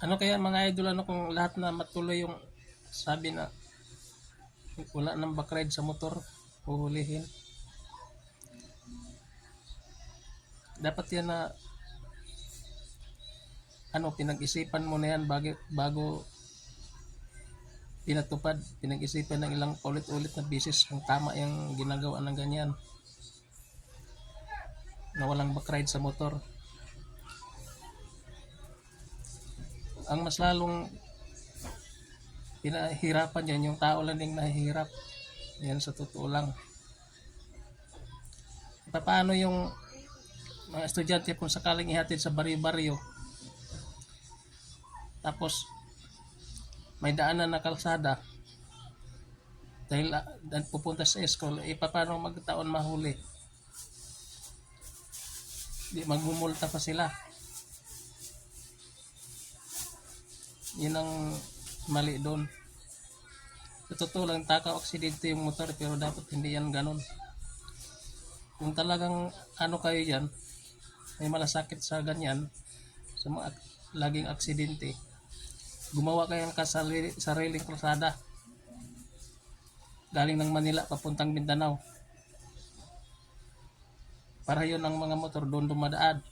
Ano kaya mga idol, ano kung lahat na matuloy yung sabi na wala nang backride sa motor, huhulihin. Dapat yan na pinag-isipan mo na yan bago pinatupad. Pinag-isipan ng ilang ulit-ulit na bisis kung tama yung ginagawa ng ganyan na walang backride sa motor. Ang mas lalong pinahirapan yan, yung tao lang yung nahihirap. Yan sa totoo lang. Paano yung mga estudyante kung sakaling ihatid sa bari-baryo, tapos may daanan na kalsada dahil pupunta sa school, paano magtaon mahuli? Di magmumulta pa sila. Yun ang mali doon. Sa totoo lang, takaw aksidente yung motor, pero dapat hindi yan ganun. Kung talagang kayo yan, may malasakit sa ganyan, sa mga laging aksidente, gumawa kayo ng sariling kalsada galing ng Manila papuntang Mindanao, para yun ang mga motor doon dumadaan.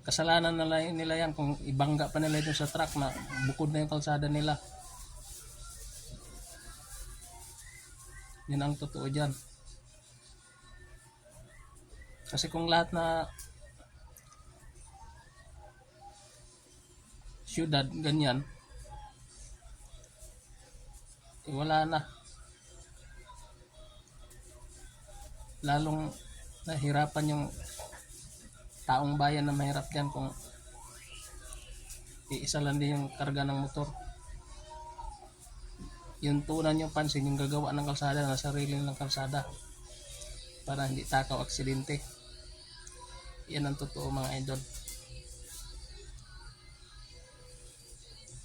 Kasalanan nila yan kung ibangga pa nila doon sa truck na bukod na yung kalsada nila. Yun ang totoo dyan. Kasi kung lahat na syudad ganyan, wala na. Lalong nahirapan yung taong bayan na mahirap dyan kung iisa lang din yung karga ng motor. Yung tunan yung pansin, yung gagawa ng kalsada na sarili ng kalsada para hindi takaw aksidente. Yan ang totoo mga idol.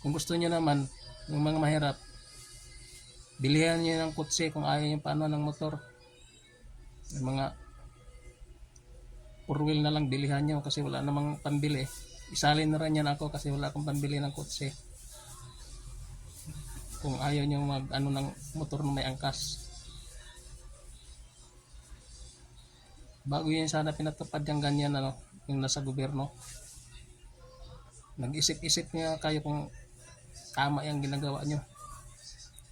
Kung gusto nyo naman yung mga mahirap, bilihan nyo ng kutsi kung ayaw nyo paano ng motor. Yung mga 4-wheel na lang bilihan nyo kasi wala namang pambili. Isalin na rin yan ako kasi wala akong pambili ng kutsi. Kung ayaw nyo ng motor na may angkas. Bago yun sana pinatupad yung ganyan, yung nasa gobyerno. Nag-isip-isip nga kayo kung tama yung ginagawa nyo.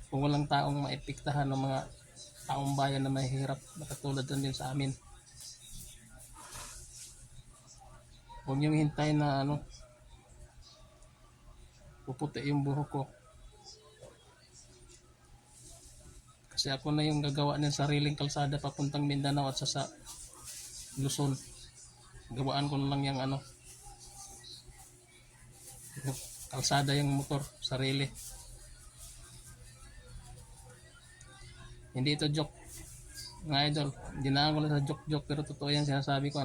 Kung walang taong maepektahan ng mga taong bayan na mahihirap na katulad din sa amin. Huwag niyong hintayin na puputi yung buhok ko. Kasi ako na yung gagawa ng sariling kalsada papuntang Mindanao at sa Luzon. Gawaan ko na lang yung kalsada yung motor, sarili. Hindi ito joke, mga idol. Dinaan ko lang sa joke pero totoo yan sinasabi ko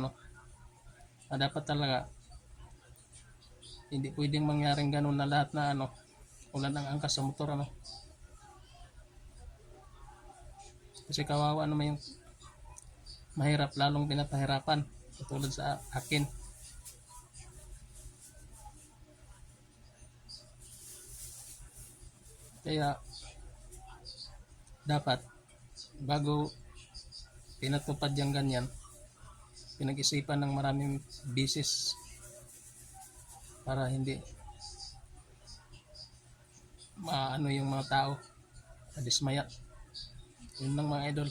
dapat talaga hindi pwedeng mangyaring ganun na lahat na wala nang angkas sa motor kasi kawawa naman yung mahirap, lalong pinapahirapan katulad sa akin. Kaya dapat bago pinatupad yung ganyan, pinag-isipan ng maraming bisis para hindi yung mga tao dismaya. Yun lang mga idol.